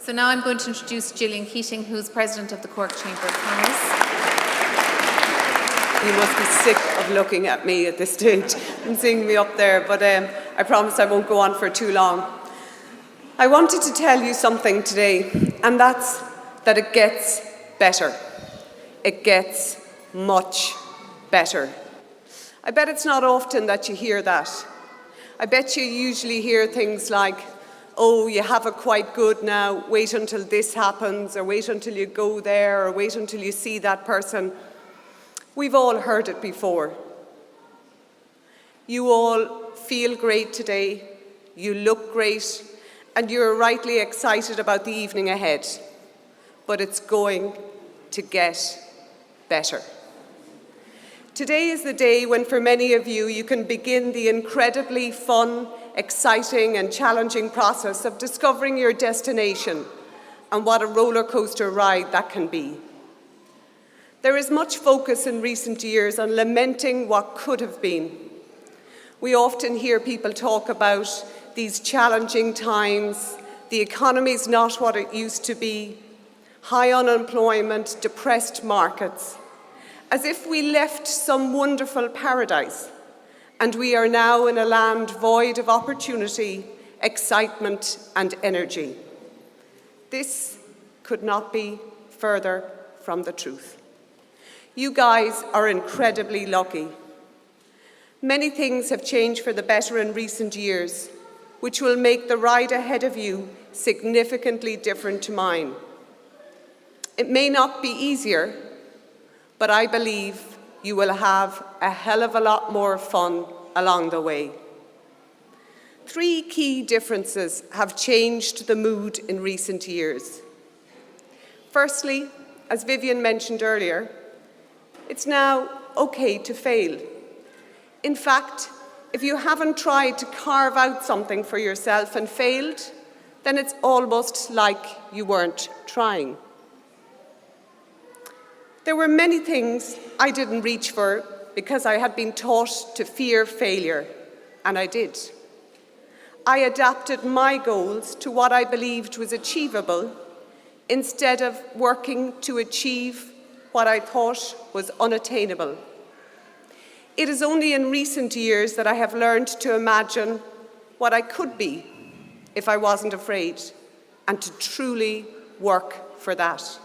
So now I'm going to introduce Gillian Keating, who's President of the Cork Chamber of Commerce. You must be sick of looking at me at this stage and seeing me up there, but I promise I won't go on for too long. I wanted to tell you something today, and that's that it gets better. It gets much better. I bet it's not often that you hear that. I bet you usually hear things like, oh, you have it quite good now, wait until this happens, or wait until you go there, or wait until you see that person. We've all heard it before. You all feel great today, you look great, and you're rightly excited about the evening ahead. But it's going to get better. Today is the day when, for many of you, you can begin the incredibly fun, exciting and challenging process of discovering your destination and what a roller coaster ride that can be. There is much focus in recent years on lamenting what could have been. We often hear people talk about these challenging times, the economy's not what it used to be, high unemployment, depressed markets, as if we left some wonderful paradise and we are now in a land void of opportunity, excitement and energy. This could not be further from the truth. You guys are incredibly lucky. Many things have changed for the better in recent years, which will make the ride ahead of you significantly different to mine. It may not be easier, but I believe you will have a hell of a lot more fun along the way. 3 key differences have changed the mood in recent years. Firstly, as Vivian mentioned earlier, it's now okay to fail. In fact, if you haven't tried to carve out something for yourself and failed, then it's almost like you weren't trying. There were many things I didn't reach for because I had been taught to fear failure, and I did. I adapted my goals to what I believed was achievable instead of working to achieve what I thought was unattainable. It is only in recent years that I have learned to imagine what I could be if I wasn't afraid, and to truly work for that.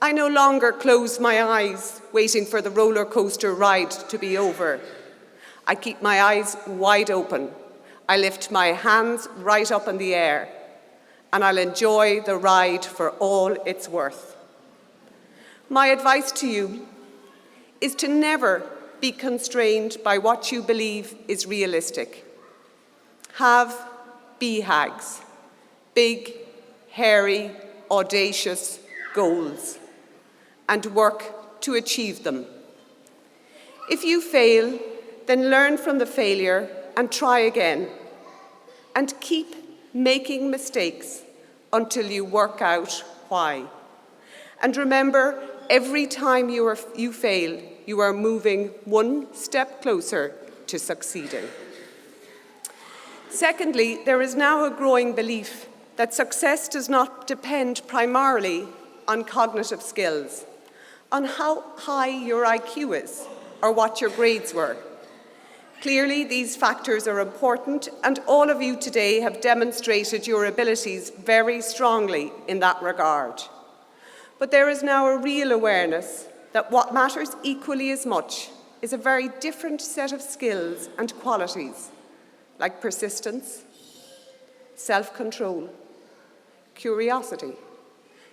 I no longer close my eyes waiting for the roller coaster ride to be over. I keep my eyes wide open. I lift my hands right up in the air, and I'll enjoy the ride for all it's worth. My advice to you is to never be constrained by what you believe is realistic. Have BHAGs, big, hairy, audacious goals, and work to achieve them. If you fail, then learn from the failure and try again, and keep making mistakes until you work out why. And remember, every time you fail, you are moving one step closer to succeeding. Secondly, there is now a growing belief that success does not depend primarily on cognitive skills, on how high your IQ is, or what your grades were. Clearly, these factors are important, and all of you today have demonstrated your abilities very strongly in that regard. But there is now a real awareness that what matters equally as much is a very different set of skills and qualities, like persistence, self-control, curiosity,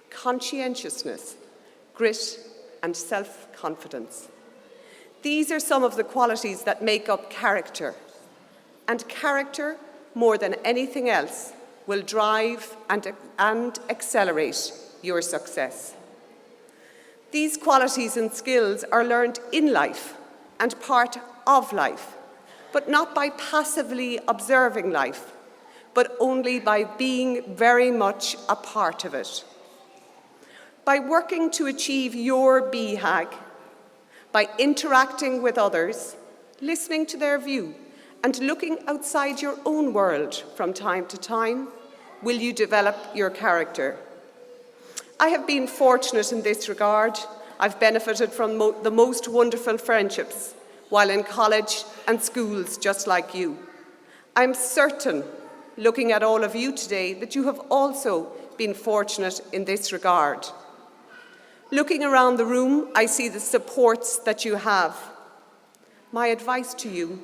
conscientiousness, grit, and self-confidence. These are some of the qualities that make up character, and character, more than anything else, will drive and accelerate your success. These qualities and skills are learned in life and part of life, but not by passively observing life, but only by being very much a part of it. By working to achieve your BHAG, by interacting with others, listening to their view, and looking outside your own world from time to time, will you develop your character? I have been fortunate in this regard. I've benefited from the most wonderful friendships while in college and schools just like you. I'm certain, looking at all of you today, that you have also been fortunate in this regard. Looking around the room, I see the supports that you have. My advice to you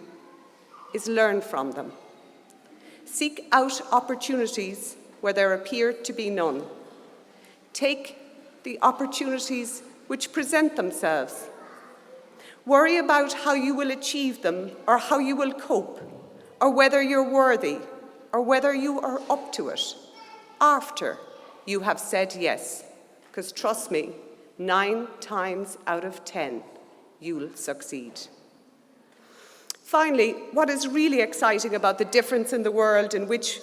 is learn from them. Seek out opportunities where there appear to be none. Take the opportunities which present themselves. Worry about how you will achieve them or how you will cope, or whether you're worthy, or whether you are up to it after you have said yes. Because trust me, 9 times out of 10, you'll succeed. Finally, what is really exciting about the difference in the world in which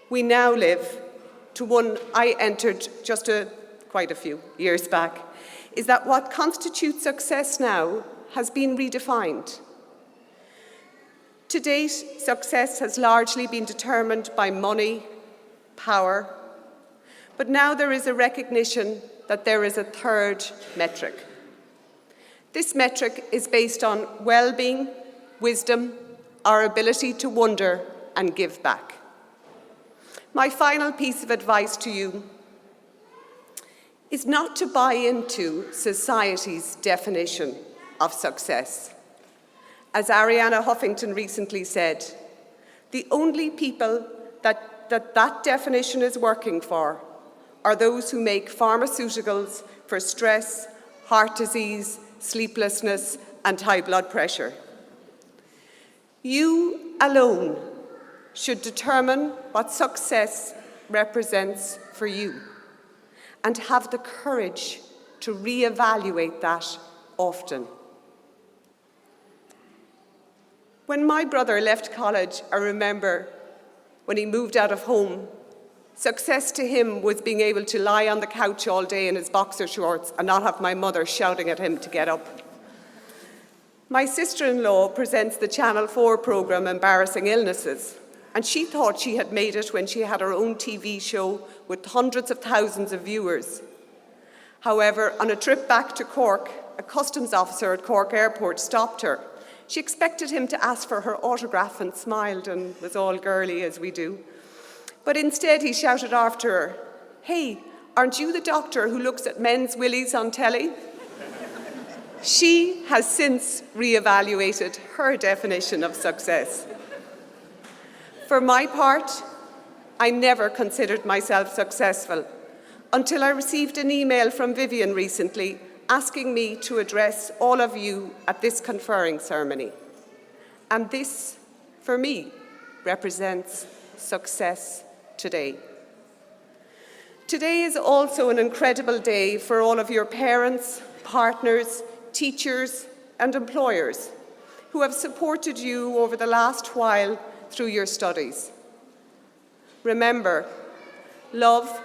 we now live to one I entered just quite a few years back, is that what constitutes success now has been redefined. To date, success has largely been determined by money, power, but now there is a recognition that there is a third metric. This metric is based on well-being, wisdom, our ability to wonder and give back. My final piece of advice to you is not to buy into society's definition of success. As Arianna Huffington recently said, the only people that definition is working for are those who make pharmaceuticals for stress, heart disease, sleeplessness, and high blood pressure. You alone should determine what success represents for you and have the courage to reevaluate that often. When my brother left college, I remember when he moved out of home, success to him was being able to lie on the couch all day in his boxer shorts and not have my mother shouting at him to get up. My sister-in-law presents the Channel 4 programme Embarrassing Illnesses, and she thought she had made it when she had her own TV show with hundreds of thousands of viewers. However, on a trip back to Cork, a customs officer at Cork Airport stopped her. She expected him to ask for her autograph and smiled and was all girly as we do. But instead he shouted after her, "Hey, aren't you the doctor who looks at men's willies on telly?" She has since reevaluated her definition of success. For my part, I never considered myself successful until I received an email from Vivian recently asking me to address all of you at this conferring ceremony. And this, for me, represents success today. Today is also an incredible day for all of your parents, partners, teachers, and employers who have supported you over the last while through your studies. Remember, love,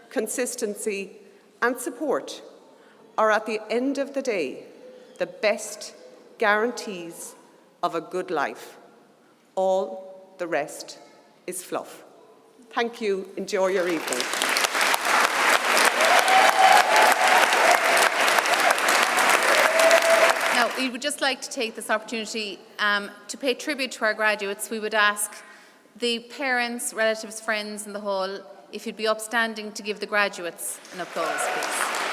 consistency, and support are at the end of the day the best guarantees of a good life. All the rest is fluff. Thank you. Enjoy your evening. Now, we would just like to take this opportunity to pay tribute to our graduates. We would ask the parents, relatives, friends in the hall if you'd be upstanding to give the graduates an applause, please.